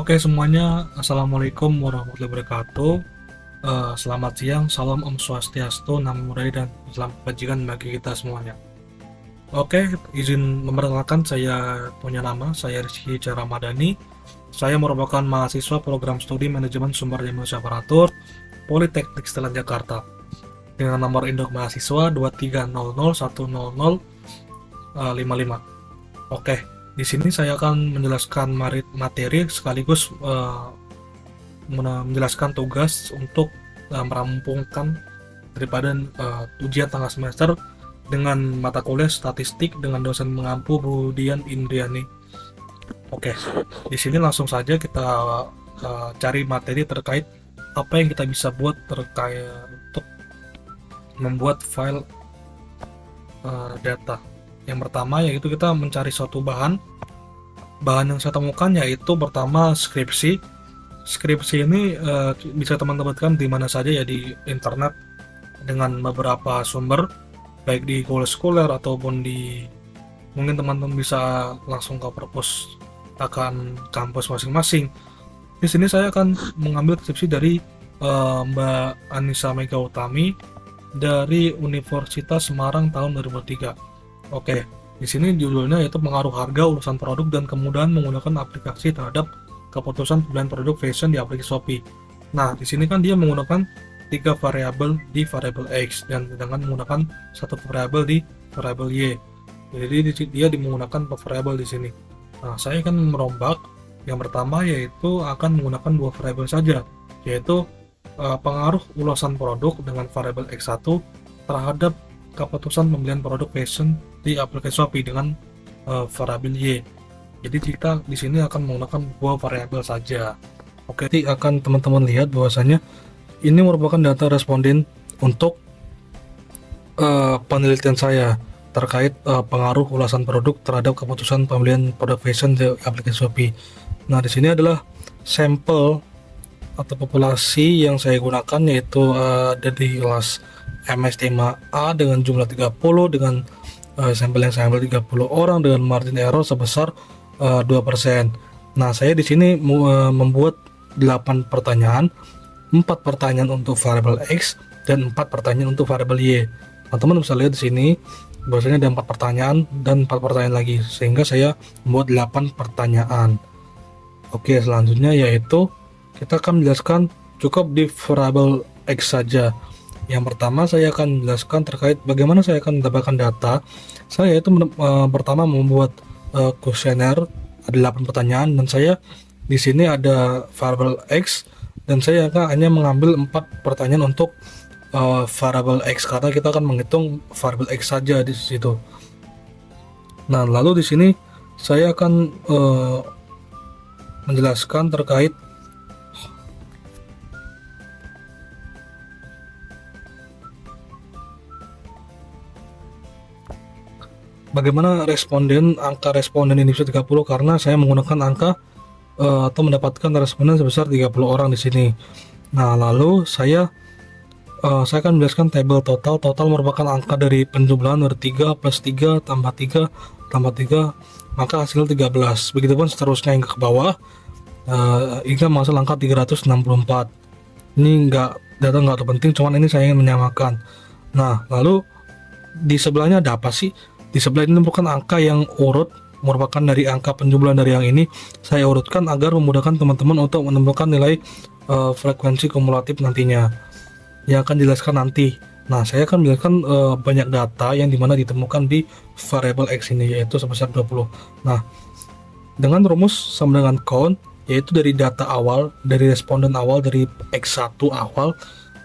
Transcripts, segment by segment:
Oke semuanya, Assalamualaikum warahmatullahi wabarakatuh. Selamat siang, salam Om Swastiastu, Namo Buddhaya, dan selamat kebajikan bagi kita semuanya. Oke, izin memperkenalkan, saya punya nama, saya Rizky Cara Madani. Saya merupakan mahasiswa program studi manajemen sumber daya manusia aparatur Politeknik Setelan Jakarta dengan nomor induk mahasiswa 2300100055. Oke, di sini saya akan menjelaskan materi sekaligus menjelaskan tugas untuk merampungkan daripada ujian tengah semester dengan mata kuliah statistik dengan dosen mengampu Budian Indriani. Oke, di sini langsung saja kita cari materi terkait apa yang kita bisa buat terkait untuk membuat file data. Yang pertama yaitu kita mencari suatu bahan yang saya temukan yaitu pertama skripsi. Skripsi ini bisa teman-teman dapatkan di mana saja ya, di internet dengan beberapa sumber, baik di Google Scholar ataupun di mungkin teman-teman bisa langsung ke perpustakaan kampus masing-masing. Di sini saya akan mengambil skripsi dari Mbak Anissa Megautami dari Universitas Semarang tahun 2003. Oke, di sini judulnya yaitu pengaruh harga urusan produk dan kemudahan menggunakan aplikasi terhadap keputusan pilihan produk fashion di aplikasi Shopee. Nah, di sini kan dia menggunakan 3 variabel di variabel X dan dengan menggunakan satu variabel di variabel Y. Jadi dia menggunakan 4 variabel di sini. Nah, saya akan merombak. Yang pertama yaitu akan menggunakan 2 variabel saja, yaitu pengaruh ulasan produk dengan variabel X1 terhadap keputusan pembelian produk fashion di aplikasi Shopee dengan variabel Y. Jadi kita di sini akan menggunakan 2 variabel saja. Oke, nanti akan teman-teman lihat bahwasanya ini merupakan data responden untuk penelitian saya terkait pengaruh ulasan produk terhadap keputusan pembelian produk fashion di aplikasi Shopee. Nah, di sini adalah sampel atau populasi yang saya gunakan, yaitu dari kelas MSTMA dengan jumlah 30 dengan sampel yang saya ambil 30 orang dengan margin error sebesar 2%. Nah, saya di sini membuat 8 pertanyaan, 4 pertanyaan untuk variabel X dan 4 pertanyaan untuk variabel Y. Nah, teman bisa lihat di sini bahwasanya ada 4 pertanyaan dan 4 pertanyaan lagi, sehingga saya membuat 8 pertanyaan. Oke, selanjutnya yaitu kita akan menjelaskan cukup di variabel X saja. Yang pertama saya akan menjelaskan terkait bagaimana saya akan mendapatkan data. Saya itu pertama membuat kuesioner, ada 8 pertanyaan, dan saya di sini ada variabel X dan saya akan hanya mengambil 4 pertanyaan untuk variabel X karena kita akan menghitung variabel X saja di situ. Nah, lalu di sini saya akan menjelaskan terkait bagaimana angka responden ini bisa 30 karena saya menggunakan angka atau mendapatkan responden sebesar 30 orang di sini. Nah, lalu saya akan menjelaskan tabel total. Total merupakan angka dari penjumlahan dari 3 plus 3 tambah 3 tambah 3, maka hasil 13. Begitupun seterusnya hingga ke bawah hingga menghasil angka 364. Ini data nggak terpenting, cuman ini saya ingin menyamakan. Nah, lalu di sebelahnya ada apa sih? Di sebelah ini merupakan angka yang urut, merupakan dari angka penjumlahan dari yang ini. Saya urutkan agar memudahkan teman-teman untuk menemukan nilai frekuensi kumulatif nantinya yang akan dijelaskan nanti. Nah, saya akan menjelaskan banyak data yang dimana ditemukan di variabel X ini, yaitu sebesar 20. Nah, dengan rumus sama dengan count, yaitu dari data awal, dari responden awal, dari X1 awal,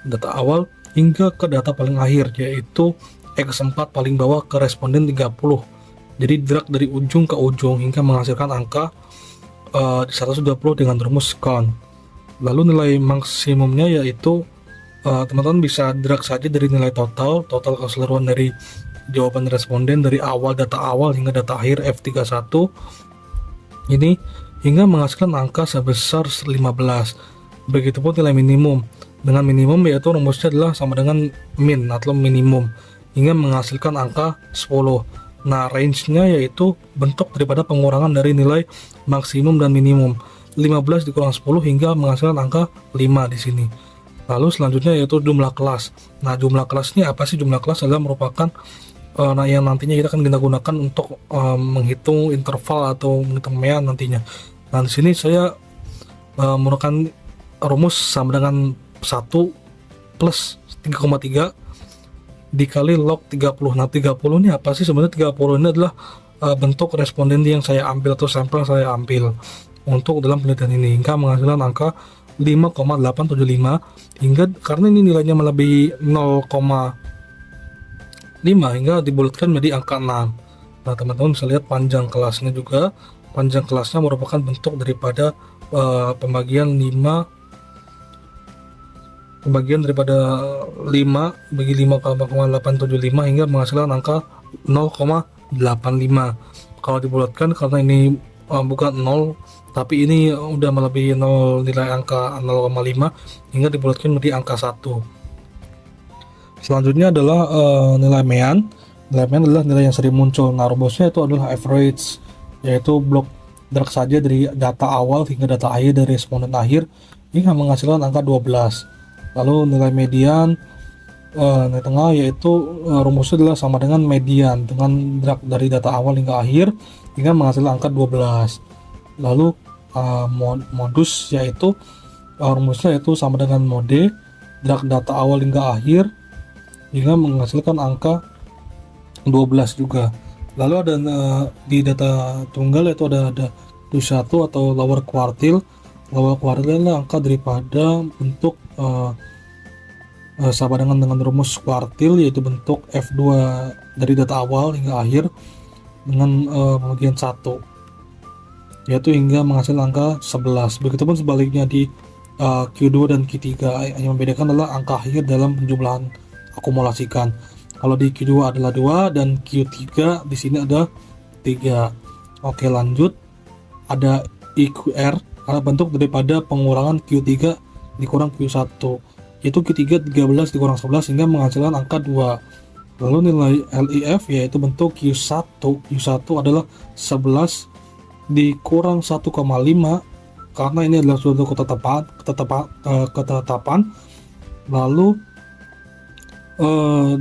data awal, hingga ke data paling akhir, yaitu X4 paling bawah ke responden 30. Jadi drag dari ujung ke ujung hingga menghasilkan angka 120 dengan rumus count. Lalu nilai maksimumnya yaitu teman-teman bisa drag saja dari nilai total keseluruhan dari jawaban responden dari awal, data awal hingga data akhir F31 ini hingga menghasilkan angka sebesar 15. Begitupun nilai minimum. Dengan minimum yaitu rumusnya adalah sama dengan min atau minimum hingga menghasilkan angka 10. Nah, range-nya yaitu bentuk daripada pengurangan dari nilai maksimum dan minimum. 15 dikurang 10 hingga menghasilkan angka 5 di sini. Lalu selanjutnya yaitu jumlah kelas. Nah, jumlah kelas ini apa sih? Jumlah kelas adalah merupakan yang nantinya kita akan gunakan untuk menghitung interval atau menghitung mean nantinya. Nah, di sini saya menggunakan rumus sama dengan 1 plus 3,3 dikali log 30. Nah, 30 ini apa sih? Sebenarnya 30 ini adalah bentuk responden yang saya ambil atau sampel yang saya ambil untuk dalam penelitian ini, hingga menghasilkan angka 5,875 hingga karena ini nilainya melebihi 0,5 hingga dibulatkan menjadi angka 6. Nah, teman-teman bisa lihat panjang kelasnya juga. Panjang kelasnya merupakan bentuk daripada pembagian daripada 5 bagi 5,875 hingga menghasilkan angka 0,85. Kalau dibulatkan karena ini bukan 0 tapi ini udah melebihi 0 nilai angka 0,5 hingga dibulatkan menjadi angka 1. Selanjutnya adalah nilai mean. Nilai mean adalah nilai yang sering muncul. Nah, rumusnya itu adalah average, yaitu blok jarak saja dari data awal hingga data akhir dari responden akhir hingga menghasilkan angka 12. Lalu nilai median, nilai tengah, yaitu rumusnya adalah sama dengan median dengan jarak dari data awal hingga akhir hingga menghasilkan angka 12. Lalu modus, yaitu rumusnya yaitu sama dengan mode jarak data awal hingga akhir hingga menghasilkan angka 12 juga. Lalu ada di data tunggal yaitu ada Q1 atau lower quartile. Lower quartile adalah angka daripada bentuk sama dengan rumus quartile, yaitu bentuk F2 dari data awal hingga akhir dengan pembagian 1, yaitu hingga menghasilkan angka 11. Begitupun sebaliknya di Q2 dan Q3. Yang membedakan adalah angka akhir dalam penjumlahan akumulasikan. Kalau di Q2 adalah 2 dan Q3 di sini ada 3. Oke, lanjut. Ada IQR, bentuk daripada pengurangan Q3 dikurang Q1, yaitu Q3 13 dikurang 11 hingga menghasilkan angka 2. Lalu nilai LIF, yaitu bentuk Q1. Q1 adalah 11 dikurang 1,5 karena ini adalah suatu ketetapan. Lalu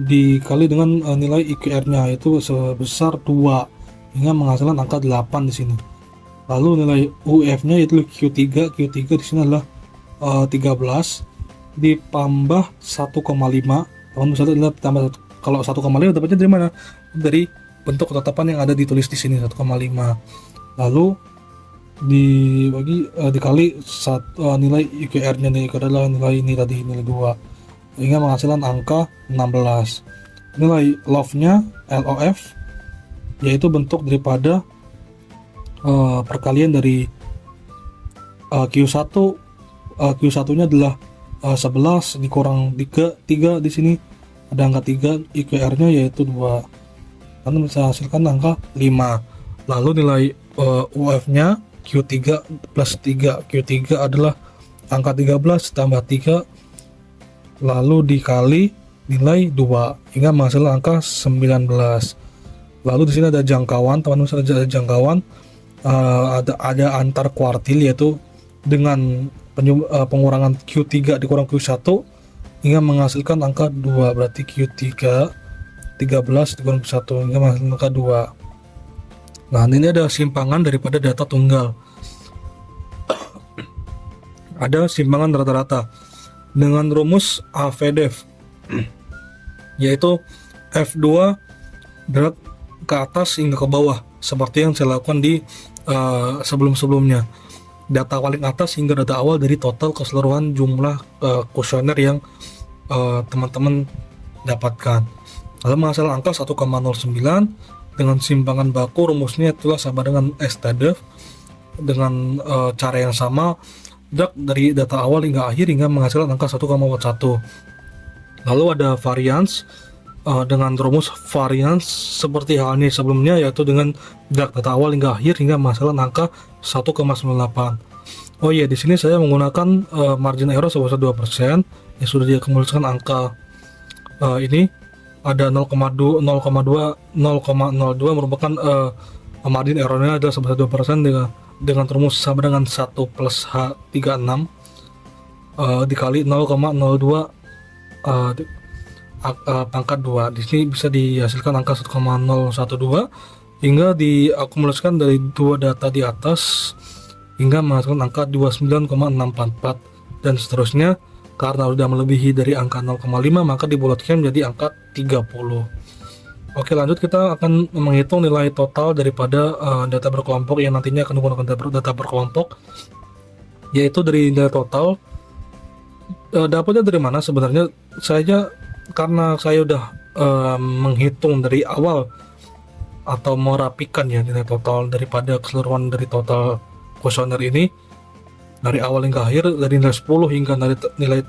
dikali dengan nilai IQR-nya, yaitu sebesar 2 hingga menghasilkan angka 8 di sini. Lalu nilai UF-nya yaitu Q3 di sini adalah 13 ditambah 1,5. Teman bisa lihat tambah kalau 1,5 dapatnya dari mana? Dari bentuk ketetapan yang ada ditulis di sini 1,5. Lalu dikali nilai IQR-nya nih, adalah nilai ini tadi, nilai 2 hingga menghasilkan angka 16. Nilai LOF-nya LOF yaitu bentuk daripada perkalian dari Q1. Q1-nya adalah 11 dikurang 3 di sini ada angka 3, IQR-nya yaitu 2. Karena bisa hasilkan angka 5. Lalu nilai UF-nya Q3 plus 3. Q3 adalah angka 13 tambah 3 lalu dikali nilai 2 hingga menghasilkan angka 19. Lalu di sini ada jangkauan, teman-teman, ada jangkauan, ada antar kuartil, yaitu dengan pengurangan Q3 dikurang Q1 hingga menghasilkan angka 2. Berarti Q3 13 dikurang Q1 hingga menghasilkan angka 2. Nah, ini ada simpangan daripada data tunggal. Ada simpangan rata-rata dengan rumus AVDEF, yaitu F2 berat ke atas hingga ke bawah, seperti yang saya lakukan di sebelum-sebelumnya. Data paling atas hingga data awal dari total keseluruhan jumlah kuesioner yang teman-teman dapatkan. Lalu menghasilkan angka 1,09 dengan simpangan baku. Rumusnya itulah sama dengan STDEF dengan cara yang sama, dari data awal hingga akhir hingga menghasilkan angka 1,41. Lalu ada variance dengan rumus variance seperti halnya sebelumnya, yaitu dengan data awal hingga akhir hingga menghasilkan angka 1,98. Oh iya, di sini saya menggunakan margin error sebesar 2% yang sudah diakumulasikan angka ini. Ada 0,02 merupakan margin errornya adalah sebesar 2% dengan rumus sama dengan 1 plus H36 dikali 0,02 pangkat 2. Di sini bisa dihasilkan angka 1,012 hingga diakumulasikan dari dua data di atas hingga menghasilkan angka 29,644 dan seterusnya. Karena sudah melebihi dari angka 0,5 maka dibulatkan menjadi angka 30. Oke, lanjut kita akan menghitung nilai total daripada data berkelompok yang nantinya akan menggunakan data berkelompok, yaitu dari nilai total. Dapatnya dari mana? Sebenarnya karena saya udah menghitung dari awal atau merapikan ya nilai total daripada keseluruhan dari total kuesioner ini dari awal hingga akhir, dari nilai 10 hingga nilai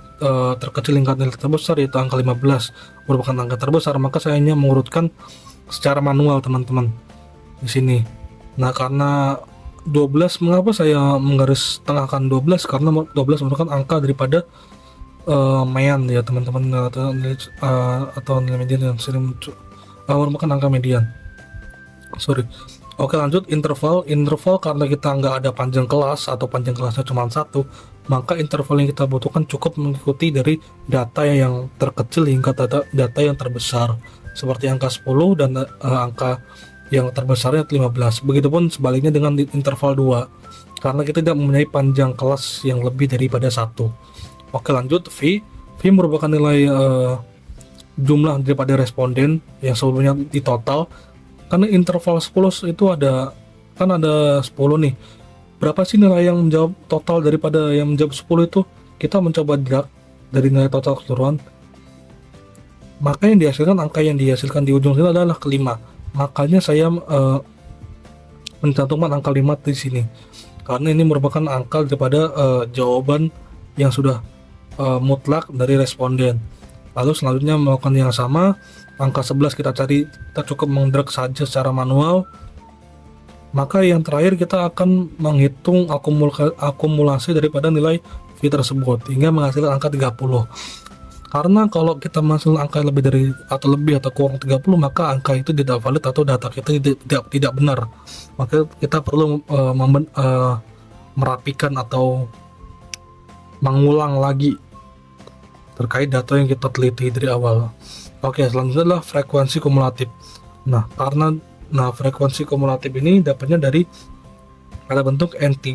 terkecil hingga nilai terbesar, yaitu angka 15 merupakan angka terbesar, maka saya hanya mengurutkan secara manual teman-teman di sini. Nah, karena 12, mengapa saya menggaris tengahkan 12? Karena 12 merupakan angka daripada median ya teman-teman, atau nilai median yang sering merupakan angka median. Oke, lanjut interval karena kita nggak ada panjang kelas atau panjang kelasnya cuma satu, maka interval yang kita butuhkan cukup mengikuti dari data yang terkecil hingga data yang terbesar seperti angka 10 dan angka yang terbesarnya 15. Begitupun sebaliknya dengan interval 2 karena kita tidak mempunyai panjang kelas yang lebih daripada 1. Oke, lanjut V merupakan nilai jumlah daripada responden yang sebelumnya di total. Karena interval 10 itu ada 10 nih. Berapa sih nilai yang menjawab total daripada yang menjawab 10 itu? Kita mencoba drag dari nilai total keseluruhan. Maka angka yang dihasilkan di ujung sini adalah kelima. Makanya saya mencantumkan angka 5 di sini. Karena ini merupakan angka daripada jawaban yang sudah mutlak dari responden. Lalu selanjutnya melakukan yang sama, angka 11 kita cukup mengdrag saja secara manual. Maka yang terakhir kita akan menghitung akumulasi daripada nilai V tersebut hingga menghasilkan angka 30. Karena kalau kita menghasilkan angka lebih atau kurang 30, maka angka itu tidak valid atau data kita tidak benar. Maka kita perlu merapikan atau mengulang lagi terkait data yang kita teliti dari awal. Oke, selanjutnya adalah frekuensi kumulatif. Nah, frekuensi kumulatif ini dapatnya dari pada bentuk N3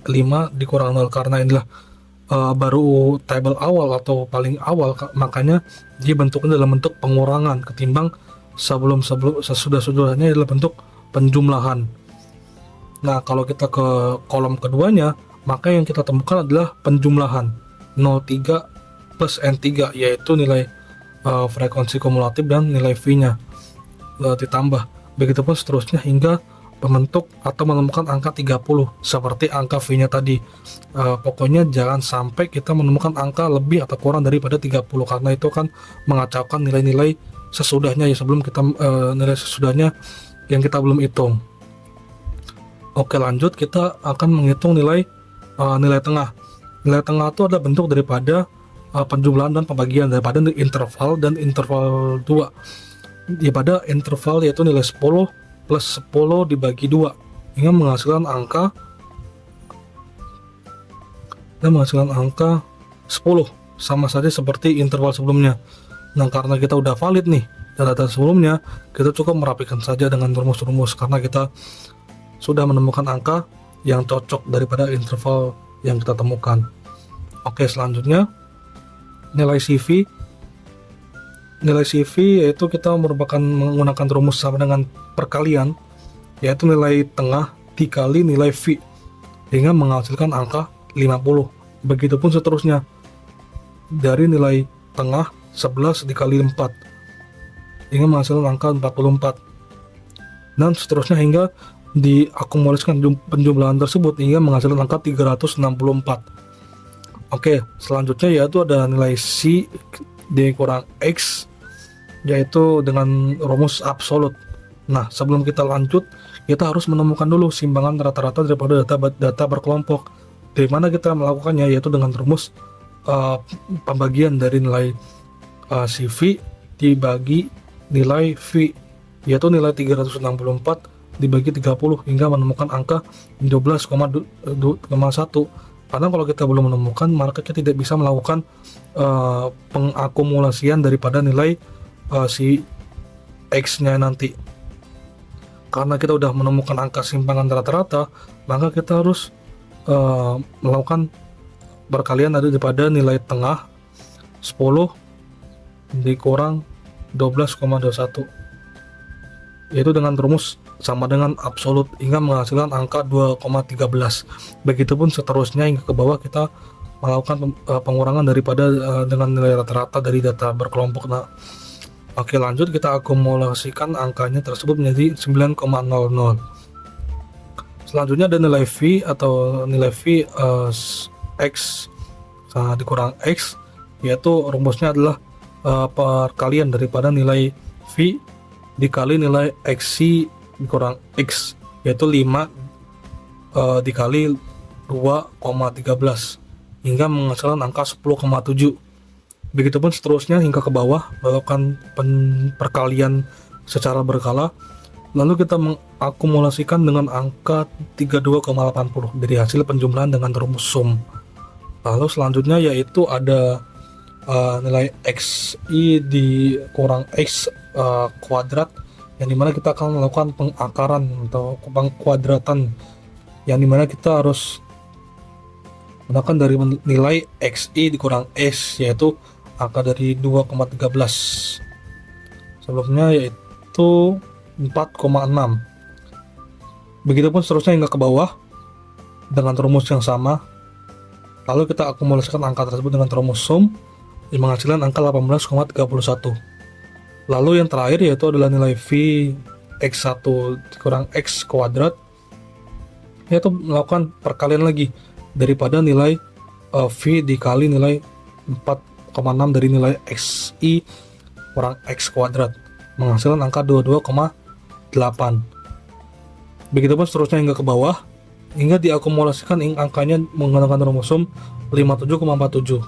5 dikurang 0 karena inilah baru tabel awal atau paling awal, makanya dia bentuknya dalam bentuk pengurangan ketimbang sesudahnya adalah bentuk penjumlahan. Nah, kalau kita ke kolom keduanya, maka yang kita temukan adalah penjumlahan 03 plus N3, yaitu nilai frekuensi kumulatif dan nilai V-nya ditambah. Begitupun seterusnya hingga membentuk atau menemukan angka 30 seperti angka V-nya tadi. Pokoknya jangan sampai kita menemukan angka lebih atau kurang daripada 30 karena itu akan mengacaukan nilai-nilai sesudahnya ya, sebelum kita nilai sesudahnya yang kita belum hitung. Oke, lanjut kita akan menghitung nilai tengah. Nilai tengah itu adalah bentuk daripada penjumlahan dan pembagian daripada interval dan interval 2. Daripada interval yaitu nilai 10 plus 10 dibagi 2 hingga menghasilkan angka 10, sama saja seperti interval sebelumnya. Nah, karena kita udah valid nih data sebelumnya, kita cukup merapikan saja dengan rumus-rumus karena kita sudah menemukan angka yang cocok daripada interval yang kita temukan. Oke, selanjutnya nilai CV yaitu kita menggunakan rumus sama dengan perkalian, yaitu nilai tengah dikali nilai V hingga menghasilkan angka 50. Begitupun seterusnya dari nilai tengah 11 dikali 4 hingga menghasilkan angka 44 dan seterusnya hingga diakumulasikan penjumlahan tersebut hingga menghasilkan angka 364. Oke, selanjutnya yaitu ada nilai C dikurang X, yaitu dengan rumus absolut. Nah, sebelum kita lanjut, kita harus menemukan dulu simbangan rata-rata daripada data berkelompok. Dari mana kita melakukannya, yaitu dengan rumus pembagian dari nilai CV dibagi nilai V, yaitu nilai 364 dibagi 30 hingga menemukan angka 12,1. Karena kalau kita belum menemukan, maka kita tidak bisa melakukan pengakumulasian daripada nilai si X-nya nanti. Karena kita udah menemukan angka simpangan rata-rata, maka kita harus melakukan perkalian daripada nilai tengah 10 dikurang 12,21, yaitu dengan rumus sama dengan absolut hingga menghasilkan angka 2,13. Begitupun seterusnya hingga ke bawah kita melakukan pengurangan daripada dengan nilai rata-rata dari data berkelompok. Nah, oke, lanjut kita akumulasikan angkanya tersebut menjadi 9,00. Selanjutnya ada nilai V atau nilai V X dikurang X, yaitu rumusnya adalah perkalian daripada nilai V dikali nilai XC dikurang X, yaitu 5 dikali 2,13 hingga menghasilkan angka 10,7. Begitupun seterusnya hingga ke bawah, melakukan perkalian secara berkala. Lalu kita mengakumulasikan dengan angka 32,80 dari hasil penjumlahan dengan rumus sum. Lalu selanjutnya yaitu ada nilai XI dikurang X kuadrat, yang dimana kita akan melakukan pengakaran atau pengkuadratan, yang dimana kita harus menggunakan dari nilai XI dikurang S, yaitu angka dari 2,13 sebelumnya, yaitu 4,6. Begitupun seterusnya hingga ke bawah dengan rumus yang sama. Lalu kita akumulasikan angka tersebut dengan rumus sum yang menghasilkan angka 18,31. Lalu yang terakhir yaitu adalah nilai V X1 kurang X kuadrat, yaitu melakukan perkalian lagi daripada nilai V dikali nilai 4,6 dari nilai XI kurang X kuadrat, menghasilkan angka 22,8. Begitupun seterusnya hingga ke bawah hingga diakumulasikan angkanya menggunakan rumus sum 57,47.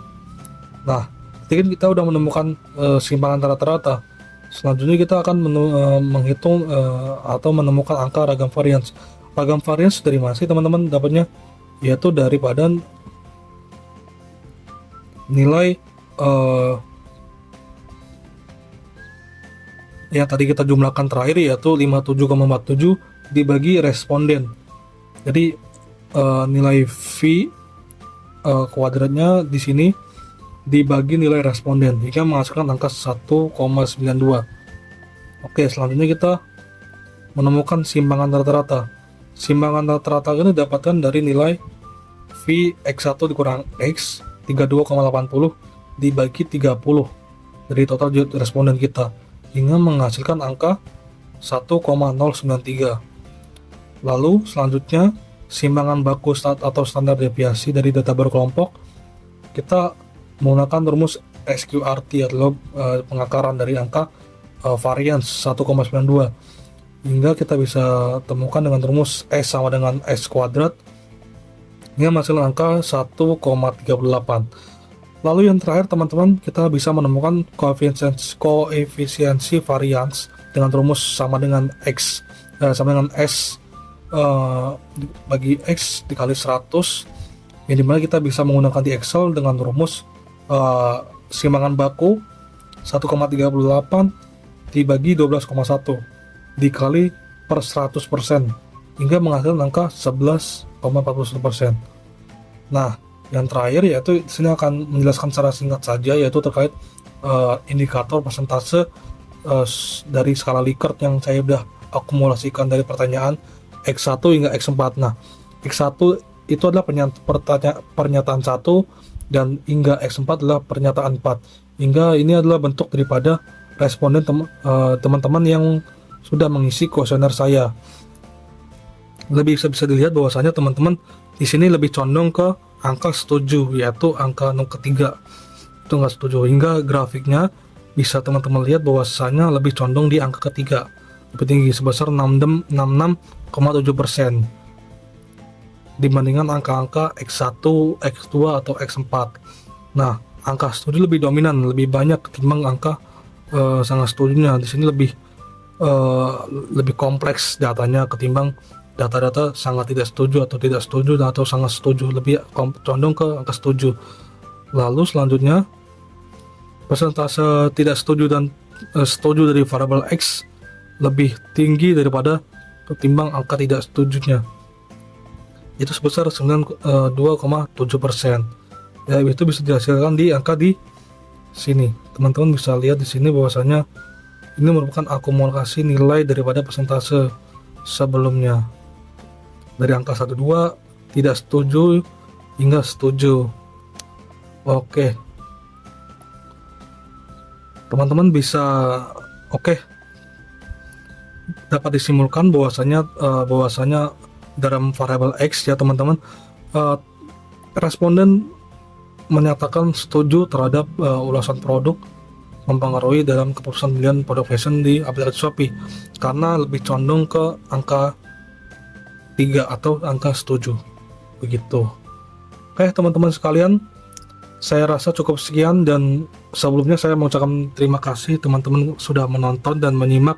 Nah, ketika kita udah menemukan simpangan rata-rata, selanjutnya kita akan menghitung atau menemukan angka ragam varians. Ragam varians dari mana sih teman-teman dapatnya? Yaitu daripada nilai yang tadi kita jumlahkan terakhir, yaitu 57,47 dibagi responden. Jadi nilai V kuadratnya di sini dibagi nilai responden hingga menghasilkan angka 1,92. Oke, selanjutnya kita menemukan simpangan rata-rata. Simpangan rata-rata ini didapatkan dari nilai V X1 dikurang X 32,80 dibagi 30 dari total responden kita hingga menghasilkan angka 1,093. Lalu selanjutnya simpangan baku atau standar deviasi dari data berkelompok, kita menggunakan rumus SQRT atau pengakaran dari angka varians 1,92 hingga kita bisa temukan dengan rumus S sama dengan S kuadrat hingga menghasilkan angka 1,38. Lalu yang terakhir teman-teman, kita bisa menemukan koefisiensi varians dengan rumus sama dengan X sama dengan S bagi X dikali 100, yang dimana kita bisa menggunakan di Excel dengan rumus simpangan baku 1,38 dibagi 12,1 dikali per 100% hingga menghasilkan angka 11,41%. Nah, yang terakhir yaitu di sini akan menjelaskan secara singkat saja, yaitu terkait indikator persentase dari skala Likert yang saya sudah akumulasikan dari pertanyaan X1 hingga X4. Nah, X1 itu adalah pernyataan 1 dan hingga X4 adalah pernyataan 4. Hingga ini adalah bentuk daripada responden teman-teman yang sudah mengisi kuesioner saya. Lebih bisa dilihat bahwasanya teman-teman di sini lebih condong ke angka setuju, yaitu angka ketiga itu nggak setuju, hingga grafiknya bisa teman-teman lihat bahwasanya lebih condong di angka ketiga, lebih tinggi sebesar 66,7% dibandingkan angka-angka X1, X2 atau X4. Nah, angka setuju lebih dominan, lebih banyak ketimbang angka sangat setujunya. Di sini lebih eh, lebih kompleks datanya ketimbang data-data sangat tidak setuju atau tidak setuju atau sangat setuju, lebih condong ke angka setuju. Lalu selanjutnya persentase tidak setuju dan setuju dari variabel X lebih tinggi daripada ketimbang angka tidak setujunya, itu sebesar 92,7%. Ya, itu bisa dihasilkan di angka di sini. Teman-teman bisa lihat di sini bahwasanya ini merupakan akumulasi nilai daripada persentase sebelumnya. Dari angka 12 tidak setuju hingga setuju. Oke. Teman-teman bisa dapat disimpulkan bahwasanya dalam variabel X ya teman-teman, responden menyatakan setuju terhadap ulasan produk mempengaruhi dalam keputusan pilihan produk fashion di aplikasi Shopee karena lebih condong ke angka 3 atau angka setuju begitu. Oke teman-teman sekalian, saya rasa cukup sekian, dan sebelumnya saya mengucapkan terima kasih teman-teman sudah menonton dan menyimak,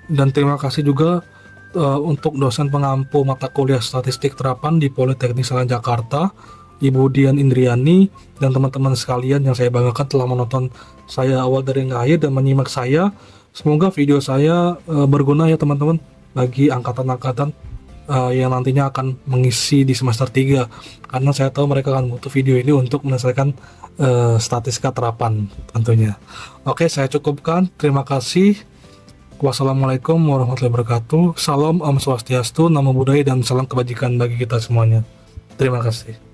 dan terima kasih juga untuk dosen pengampu mata kuliah statistik terapan di Politeknik Saran Jakarta, Ibu Dian Indriani, dan teman-teman sekalian yang saya banggakan telah menonton saya awal dari akhir dan menyimak saya. Semoga video saya berguna ya teman-teman bagi angkatan-angkatan yang nantinya akan mengisi di semester 3, karena saya tahu mereka akan butuh video ini untuk menyelesaikan statistika terapan tentunya. Oke, saya cukupkan. Terima kasih. Wassalamualaikum warahmatullahi wabarakatuh. Salam Om Swastiastu, Namo Buddhaya, dan salam kebajikan bagi kita semuanya. Terima kasih.